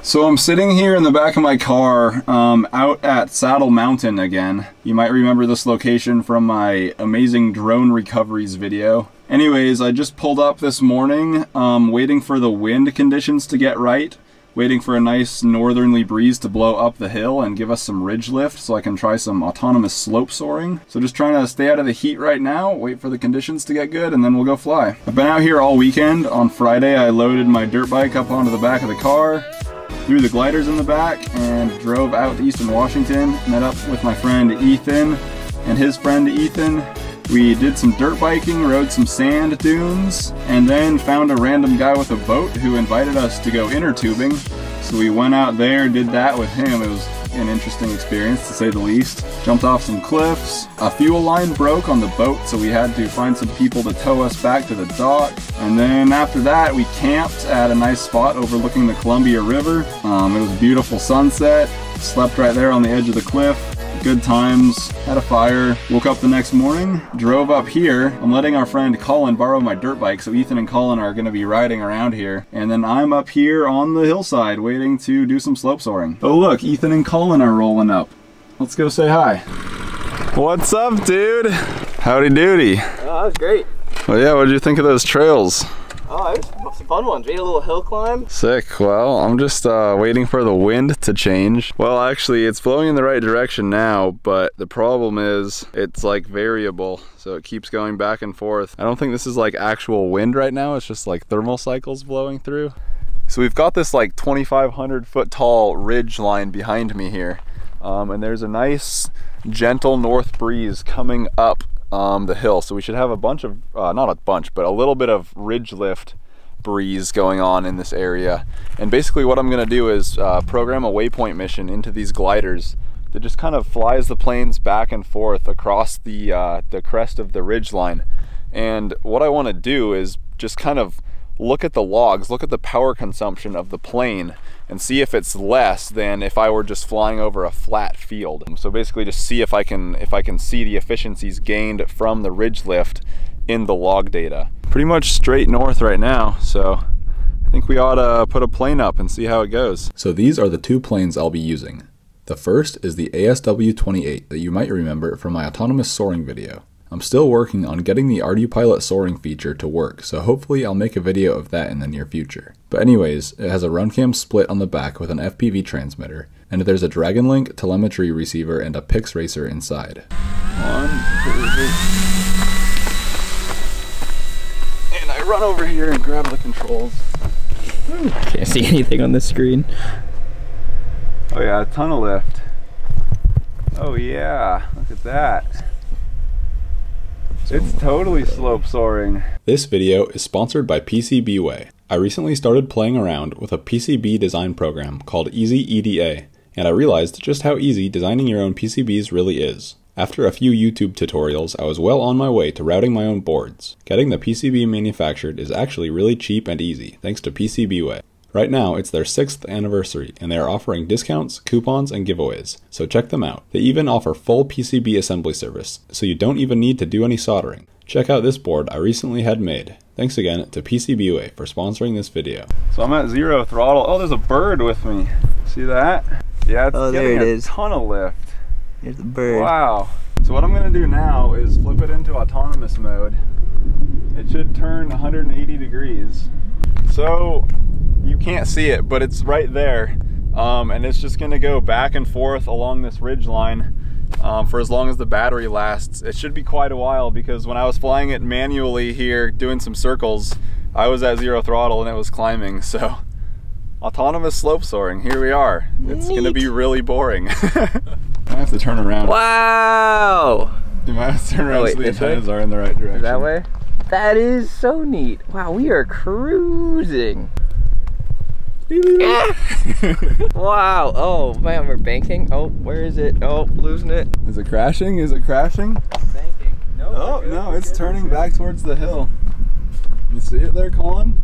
So I'm sitting here in the back of my car out at Saddle Mountain again. You might remember this location from my amazing drone recoveries video. Anyways, I just pulled up this morning waiting for the wind conditions to get right, waiting for a nice northerly breeze to blow up the hill and give us some ridge lift so I can try some autonomous slope soaring. So just trying to stay out of the heat right now, wait for the conditions to get good, and then we'll go fly. I've been out here all weekend. On Friday I loaded my dirt bike up onto the back of the car, threw the gliders in the back, and drove out to Eastern Washington. Met up with my friend Ethan and his friend Ethan. We did some dirt biking, rode some sand dunes, and then found a random guy with a boat who invited us to go inner tubing. So we went out there, did that with him. It was an interesting experience to say the least. Jumped off some cliffs. A fuel line broke on the boat, so we had to find some people to tow us back to the dock. And then after that, we camped at a nice spot overlooking the Columbia River. It was a beautiful sunset. Slept right there on the edge of the cliff. Good times, had a fire, woke up the next morning, drove up here. I'm letting our friend Colin borrow my dirt bike, so Ethan and Colin are gonna be riding around here. And then I'm up here on the hillside waiting to do some slope soaring. Oh look, Ethan and Colin are rolling up. Let's go say hi. What's up, dude? Howdy doody. Oh, that was great. Well, yeah, what did you think of those trails? Oh, it was some fun ones. We had a little hill climb. Sick. Well, I'm just waiting for the wind to change. Well, actually, it's blowing in the right direction now, but the problem is it's like variable, so it keeps going back and forth. I don't think this is like actual wind right now. It's just like thermal cycles blowing through. So we've got this like 2,500 foot tall ridge line behind me here, and there's a nice gentle north breeze coming up the hill, so we should have a bunch of not a bunch, but a little bit of ridge lift breeze going on in this area. And basically what I'm going to do is program a waypoint mission into these gliders that just kind of flies the planes back and forth across the crest of the ridge line. And what I want to do is just kind of look at the logs, look at the power consumption of the plane, and see if it's less than if I were just flying over a flat field. So basically just see if I can see the efficiencies gained from the ridge lift in the log data. Pretty much straight north right now, so I think we ought to put a plane up and see how it goes. So these are the two planes I'll be using. The first is the ASW-28 that you might remember from my autonomous soaring video. I'm still working on getting the Ardupilot soaring feature to work, so hopefully I'll make a video of that in the near future. But anyways, it has a RunCam split on the back with an FPV transmitter, and there's a DragonLink telemetry receiver and a Pix racer inside. 1, 2, 3. And I run over here and grab the controls. Can't see anything on the screen. Oh yeah, tunnel lift. Oh yeah, look at that. It's totally slope soaring. This video is sponsored by PCBWay. I recently started playing around with a PCB design program called Easy EDA, and I realized just how easy designing your own PCBs really is. After a few YouTube tutorials, I was well on my way to routing my own boards. Getting the PCB manufactured is actually really cheap and easy, thanks to PCBWay. Right now, it's their 6th anniversary, and they are offering discounts, coupons, and giveaways, so check them out. They even offer full PCB assembly service, so you don't even need to do any soldering. Check out this board I recently had made. Thanks again to PCBWay for sponsoring this video. So I'm at 0 throttle. Oh, there's a bird with me. See that? Yeah, it's getting a ton of lift. Here's the bird. Wow. So what I'm gonna do now is flip it into autonomous mode. It should turn 180 degrees. So you can't see it, but it's right there, and it's just gonna go back and forth along this ridge line for as long as the battery lasts. It should be quite a while, because when I was flying it manually here doing some circles, I was at 0 throttle and it was climbing. So autonomous slope soaring, here we are. It's gonna be really boring. I have to turn around. Wow! You might have to turn around so the antennas are in the right direction. That way? That is so neat. Wow, we are cruising. Wow. Oh man, we're banking. Oh, where is it? Oh, losing it. Is it crashing? Is it crashing? Banking. No. Oh no, it's turning back towards the hill. You see it there, Colin?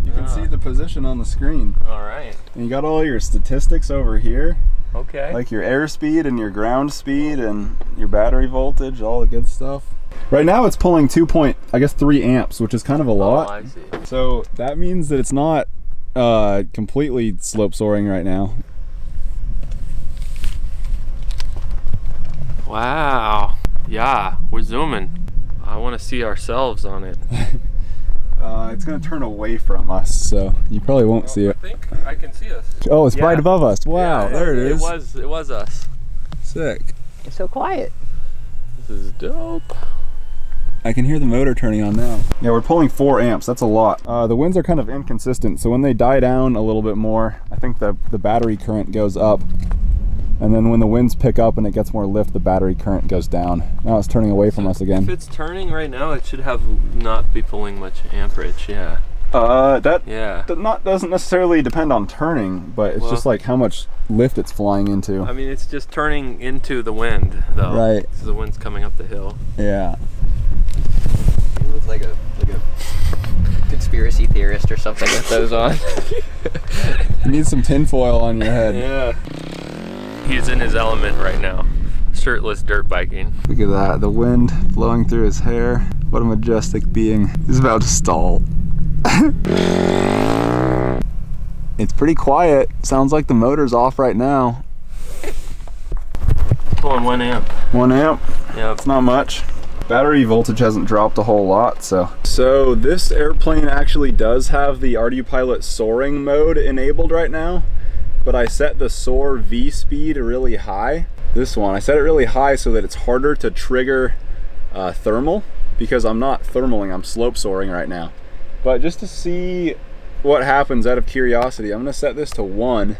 You can see the position on the screen. All right. And you got all your statistics over here. Okay. Like your airspeed and your ground speed and your battery voltage, all the good stuff. Right now it's pulling 3 amps, which is kind of a lot. Oh, I see. So that means that it's not completely slope soaring right now. Wow. Yeah, we're zooming. I want to see ourselves on it. It's gonna turn away from us, so you probably won't see it. I think I can see us. Oh, it's right above us. Wow, Yeah, there it is. It was us. Sick. It's so quiet. This is dope. I can hear the motor turning on now. Yeah, we're pulling 4 amps. That's a lot. The winds are kind of inconsistent, so when they die down a little bit more, I think the battery current goes up. And then when the winds pick up and it gets more lift, the battery current goes down. Now it's turning away from us again. If it's turning right now, it should have not be pulling much amperage, yeah. That doesn't necessarily depend on turning, but it's just like how much lift it's flying into. I mean, it's just turning into the wind, though. Right. Because the wind's coming up the hill. Yeah. You look like a conspiracy theorist or something with those on. You need some tinfoil on your head. Yeah. He's in his element right now. Shirtless dirt biking. Look at that, the wind blowing through his hair. What a majestic being. He's about to stall. It's pretty quiet. Sounds like the motor's off right now. Pulling 1 amp. 1 amp? Yeah. It's not much. Battery voltage hasn't dropped a whole lot, so. So this airplane actually does have the Ardupilot soaring mode enabled right now, but I set the soar V speed really high. This one, I set it really high so that it's harder to trigger thermal, because I'm not thermaling, I'm slope soaring right now. But just to see what happens out of curiosity, I'm gonna set this to 1,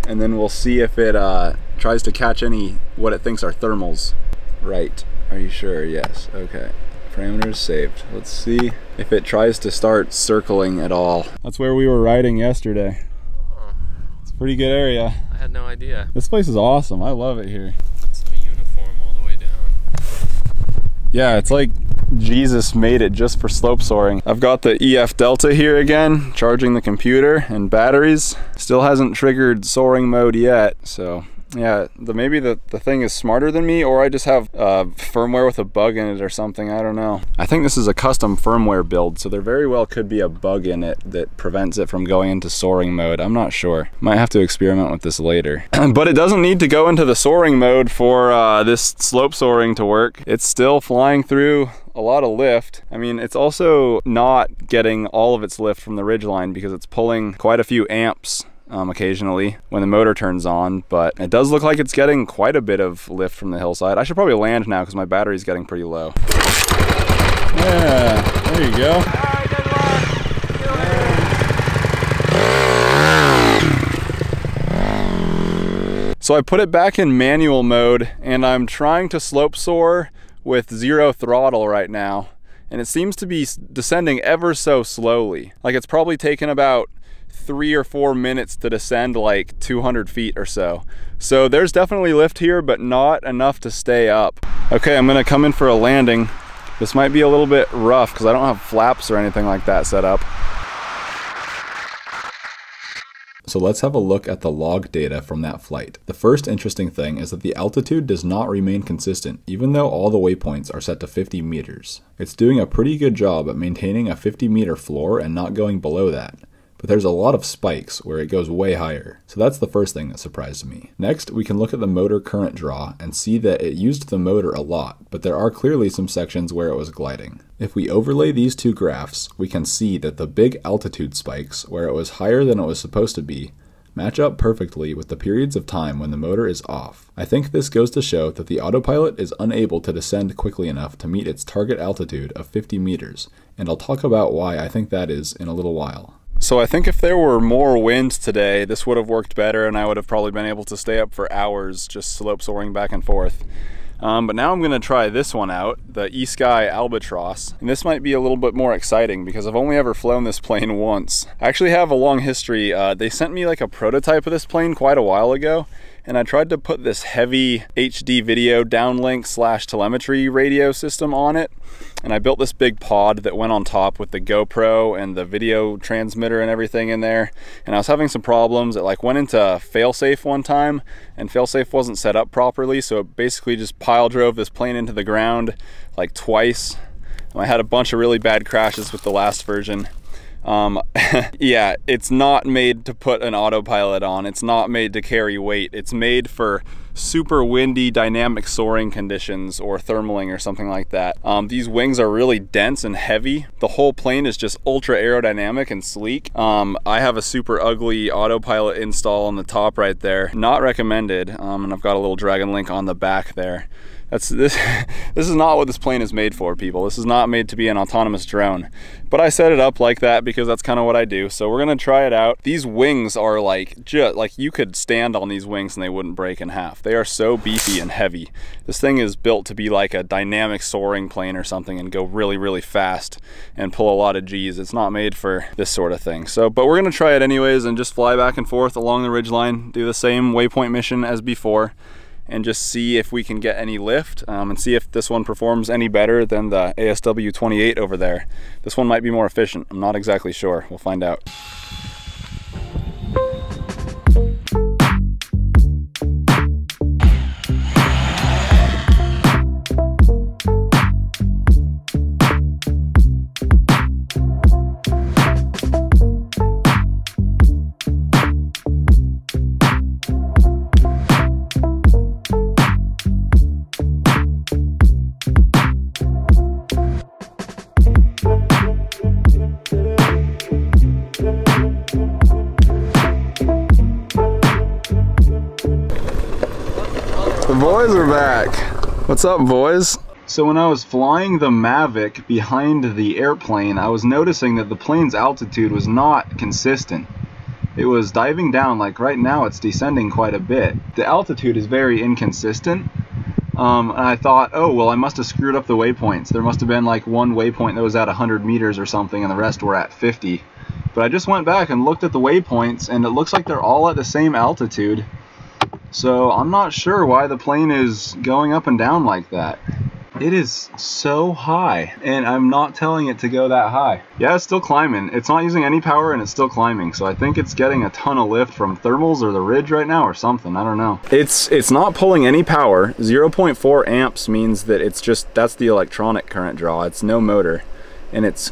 and then we'll see if it tries to catch what it thinks are thermals. Right, are you sure? Yes, okay. Parameters saved. Let's see if it tries to start circling at all. That's where we were riding yesterday. It's a pretty good area. I had no idea. This place is awesome, I love it here. It's so uniform all the way down. Yeah, it's like Jesus made it just for slope soaring. I've got the EF Delta here again, charging the computer and batteries. Still hasn't triggered soaring mode yet, so yeah, maybe the thing is smarter than me, or I just have firmware with a bug in it or something, I don't know. I think this is a custom firmware build, so there very well could be a bug in it that prevents it from going into soaring mode. I'm not sure. Might have to experiment with this later. But it doesn't need to go into the soaring mode for this slope soaring to work. It's still flying through a lot of lift. I mean, it's also not getting all of its lift from the ridgeline because it's pulling quite a few amps occasionally when the motor turns on, but it does look like it's getting quite a bit of lift from the hillside. I should probably land now because my battery's getting pretty low. Yeah, there you go. So I put it back in manual mode and I'm trying to slope soar with 0 throttle right now, and it seems to be descending ever so slowly. Like it's probably taken about 3 or 4 minutes to descend like 200 feet or so. So there's definitely lift here, but not enough to stay up. Okay, I'm gonna come in for a landing. This might be a little bit rough because I don't have flaps or anything like that set up. So let's have a look at the log data from that flight. The first interesting thing is that the altitude does not remain consistent, even though all the waypoints are set to 50 meters. It's doing a pretty good job at maintaining a 50-meter floor and not going below that. But there's a lot of spikes where it goes way higher. So that's the first thing that surprised me. Next, we can look at the motor current draw and see that it used the motor a lot, but there are clearly some sections where it was gliding. If we overlay these two graphs, we can see that the big altitude spikes, where it was higher than it was supposed to be, match up perfectly with the periods of time when the motor is off. I think this goes to show that the Autopilot is unable to descend quickly enough to meet its target altitude of 50 meters, and I'll talk about why I think that is in a little while. So I think if there were more wind today, this would have worked better and I would have probably been able to stay up for hours just slope soaring back and forth. But now I'm gonna try this one out, the eSky Albatross. And this might be a little bit more exciting because I've only ever flown this plane once. I actually have a long history. They sent me like a prototype of this plane quite a while ago, and I tried to put this heavy HD video downlink / telemetry radio system on it. And I built this big pod that went on top with the GoPro and the video transmitter and everything in there. And I was having some problems. It like went into failsafe one time and failsafe wasn't set up properly. So it basically just pile drove this plane into the ground like twice. And I had a bunch of really bad crashes with the last version. Yeah, it's not made to put an autopilot on. It's not made to carry weight. It's made for super windy dynamic soaring conditions or thermaling or something like that. These wings are really dense and heavy. The whole plane is just ultra aerodynamic and sleek. I have a super ugly autopilot install on the top right there. Not recommended. And I've got a little Dragon Link on the back there. This is not what this plane is made for, people. This is not made to be an autonomous drone. But I set it up like that because that's kind of what I do. So we're gonna try it out. These wings are like you could stand on these wings and they wouldn't break in half. They are so beefy and heavy. This thing is built to be like a dynamic soaring plane or something and go really, really fast and pull a lot of G's. It's not made for this sort of thing. So, but we're gonna try it anyways and just fly back and forth along the ridgeline, do the same waypoint mission as before, and just see if we can get any lift and see if this one performs any better than the ASW28 over there. This one might be more efficient. I'm not exactly sure. We'll find out. The boys are back. What's up, boys? So when I was flying the Mavic behind the airplane, I was noticing that the plane's altitude was not consistent. It was diving down, like right now it's descending quite a bit. The altitude is very inconsistent. And I thought, oh, well, I must have screwed up the waypoints. There must have been like one waypoint that was at 100 meters or something and the rest were at 50. But I just went back and looked at the waypoints and it looks like they're all at the same altitude. So I'm not sure why the plane is going up and down like that. It is so high, and I'm not telling it to go that high. Yeah, it's still climbing. It's not using any power and it's still climbing, so I think it's getting a ton of lift from thermals or the ridge right now or something. I don't know. It's not pulling any power. 0.4 amps means that it's just, that's the electronic current draw. It's no motor, and it's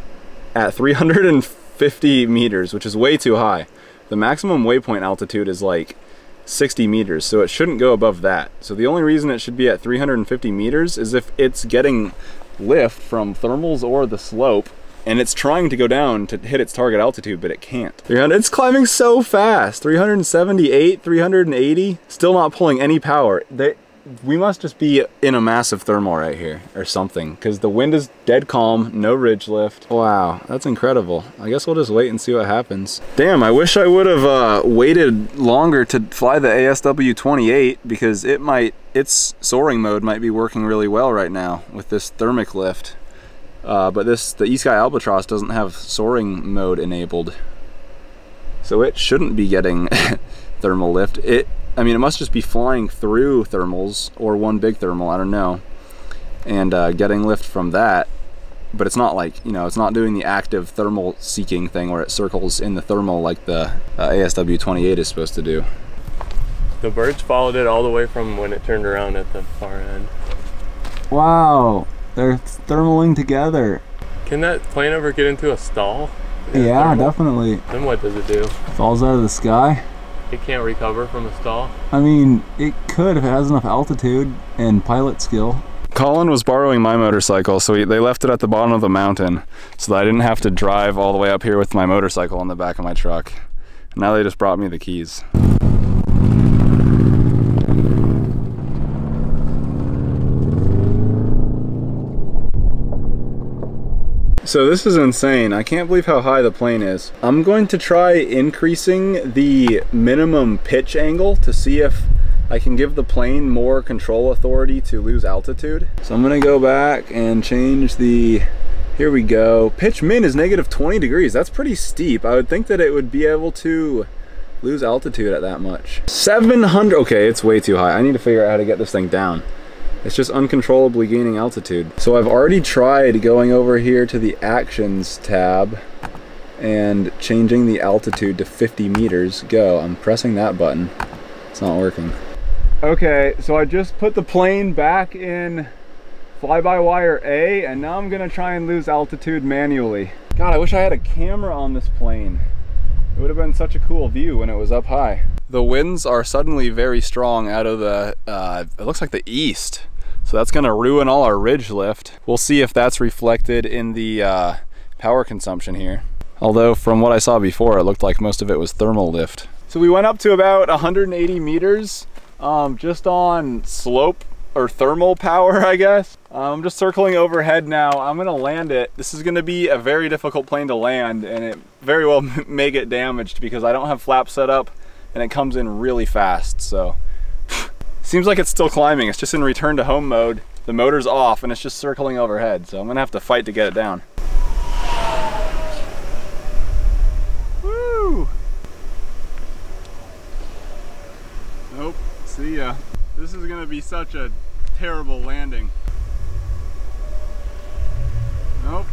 at 350 meters, which is way too high. The maximum waypoint altitude is like 60 meters, so it shouldn't go above that. So the only reason it should be at 350 meters is if it's getting lift from thermals or the slope and it's trying to go down to hit its target altitude, but it can't. It's climbing so fast. 378, 380, still not pulling any power. We must just be in a massive thermal right here or something, because the wind is dead calm, no ridge lift. Wow, that's incredible. I guess we'll just wait and see what happens. Damn, I wish I would have waited longer to fly the ASW28, because its soaring mode might be working really well right now with this thermic lift. But the eSky Albatross doesn't have soaring mode enabled, so it shouldn't be getting thermal lift. I mean, it must just be flying through thermals or one big thermal, I don't know, and getting lift from that. But it's not like, you know, it's not doing the active thermal seeking thing where it circles in the thermal like the ASW28 is supposed to do. The birds followed it all the way from when it turned around at the far end. Wow, they're thermaling together. Can that plane ever get into a stall? Yeah, definitely. Then what does it do? Falls out of the sky. It can't recover from a stall? I mean, it could if it has enough altitude and pilot skill. Colin was borrowing my motorcycle, so they left it at the bottom of the mountain so that I didn't have to drive all the way up here with my motorcycle on the back of my truck. Now they just brought me the keys. So this is insane. I can't believe how high the plane is. I'm going to try increasing the minimum pitch angle to see if I can give the plane more control authority to lose altitude. So I'm gonna go back and change the, here we go. Pitch min is negative 20 degrees. That's pretty steep. I would think that it would be able to lose altitude at that much. 700, okay, it's way too high. I need to figure out how to get this thing down. It's just uncontrollably gaining altitude. So I've already tried going over here to the Actions tab and changing the altitude to 50 meters. Go, I'm pressing that button. It's not working. Okay, so I just put the plane back in fly-by-wire A, and now I'm gonna try and lose altitude manually. God, I wish I had a camera on this plane. It would have been such a cool view when it was up high. The winds are suddenly very strong out of the, it looks like the east. So that's gonna ruin all our ridge lift. We'll see if that's reflected in the power consumption here. Although from what I saw before, it looked like most of it was thermal lift. So we went up to about 180 meters just on slope or thermal power, I guess. I'm just circling overhead now. I'm gonna land it. This is gonna be a very difficult plane to land, and it very well may get damaged because I don't have flaps set up and it comes in really fast. So seems like it's still climbing. It's just in return to home mode. The motor's off and it's just circling overhead. So I'm gonna have to fight to get it down. Woo! Nope, see ya. This is gonna be such a terrible landing. Nope.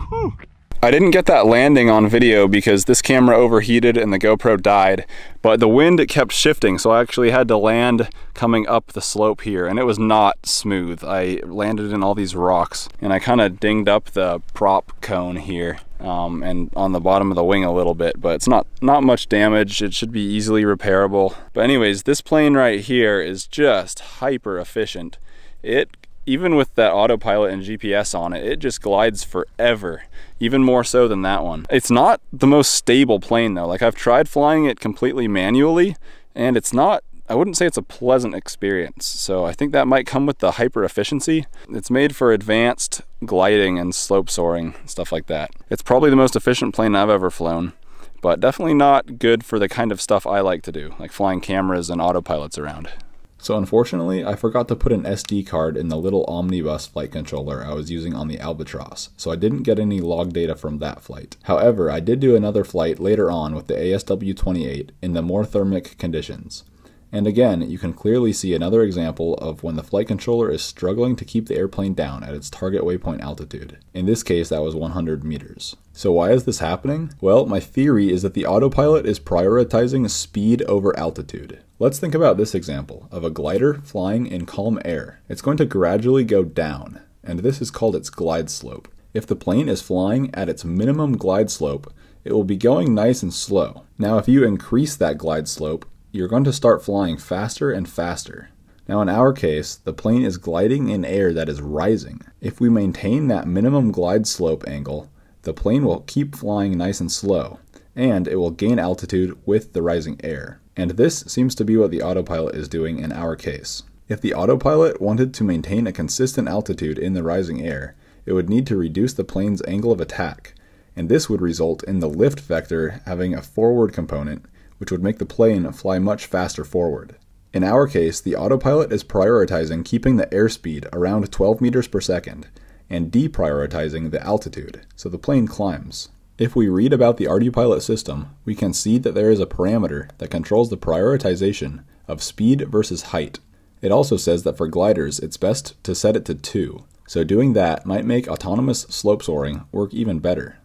Whew. I didn't get that landing on video because this camera overheated and the GoPro died, but the wind kept shifting, so I actually had to land coming up the slope here, and it was not smooth. I landed in all these rocks, and I kind of dinged up the prop cone here and on the bottom of the wing a little bit, but it's not much damage. It should be easily repairable. But anyways, this plane right here is just hyper efficient. Even with that autopilot and GPS on it, it just glides forever, even more so than that one. It's not the most stable plane though. Like, I've tried flying it completely manually, and it's not, I wouldn't say it's a pleasant experience. So I think that might come with the hyper efficiency. It's made for advanced gliding and slope soaring, stuff like that. It's probably the most efficient plane I've ever flown, but definitely not good for the kind of stuff I like to do, like flying cameras and autopilots around. So unfortunately, I forgot to put an SD card in the little omnibus flight controller I was using on the Albatross, so I didn't get any log data from that flight. However, I did do another flight later on with the ASW-28 in the more thermic conditions. And again, you can clearly see another example of when the flight controller is struggling to keep the airplane down at its target waypoint altitude. In this case, that was 100 meters. So why is this happening? Well, my theory is that the autopilot is prioritizing speed over altitude. Let's think about this example of a glider flying in calm air. It's going to gradually go down, and this is called its glide slope. If the plane is flying at its minimum glide slope, it will be going nice and slow. Now, if you increase that glide slope, you're going to start flying faster and faster. Now in our case, the plane is gliding in air that is rising. If we maintain that minimum glide slope angle, the plane will keep flying nice and slow, and it will gain altitude with the rising air. And this seems to be what the autopilot is doing in our case. If the autopilot wanted to maintain a consistent altitude in the rising air, it would need to reduce the plane's angle of attack, and this would result in the lift vector having a forward component, which would make the plane fly much faster forward. In our case, the autopilot is prioritizing keeping the airspeed around 12 meters per second and deprioritizing the altitude, so the plane climbs. If we read about the Ardupilot system, we can see that there is a parameter that controls the prioritization of speed versus height. It also says that for gliders, it's best to set it to 2, so doing that might make autonomous slope soaring work even better.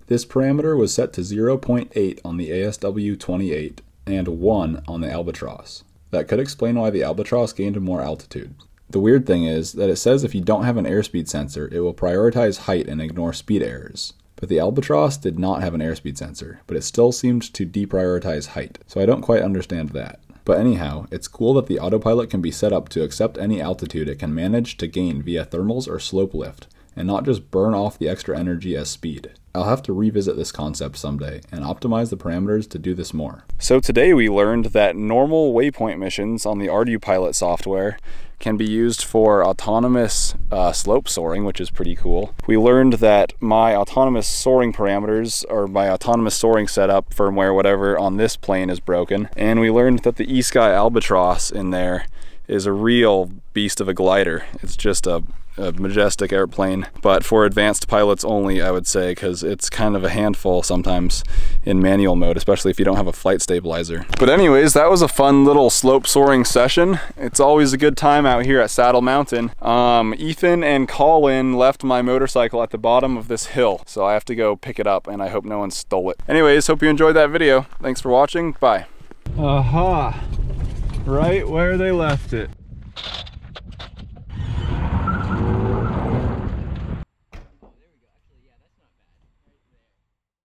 This parameter was set to 0.8 on the ASW-28 and 1 on the Albatross. That could explain why the Albatross gained more altitude. The weird thing is that it says if you don't have an airspeed sensor, it will prioritize height and ignore speed errors. But the Albatross did not have an airspeed sensor, but it still seemed to deprioritize height, so I don't quite understand that. But anyhow, it's cool that the autopilot can be set up to accept any altitude it can manage to gain via thermals or slope lift, and not just burn off the extra energy as speed. I'll have to revisit this concept someday and optimize the parameters to do this more. So today we learned that normal waypoint missions on the Ardupilot software can be used for autonomous slope soaring, which is pretty cool. We learned that my autonomous soaring parameters, or my autonomous soaring setup, firmware, whatever, on this plane is broken. And we learned that the eSky Albatross in there is a real beast of a glider. It's just a majestic airplane, but for advanced pilots only, I would say, because it's kind of a handful sometimes in manual mode, especially if you don't have a flight stabilizer. But anyways, that was a fun little slope soaring session. It's always a good time out here at Saddle Mountain. Ethan and Colin left my motorcycle at the bottom of this hill, so I have to go pick it up, and I hope no one stole it. Anyways, hope you enjoyed that video. Thanks for watching. Bye. Aha. right where they left it.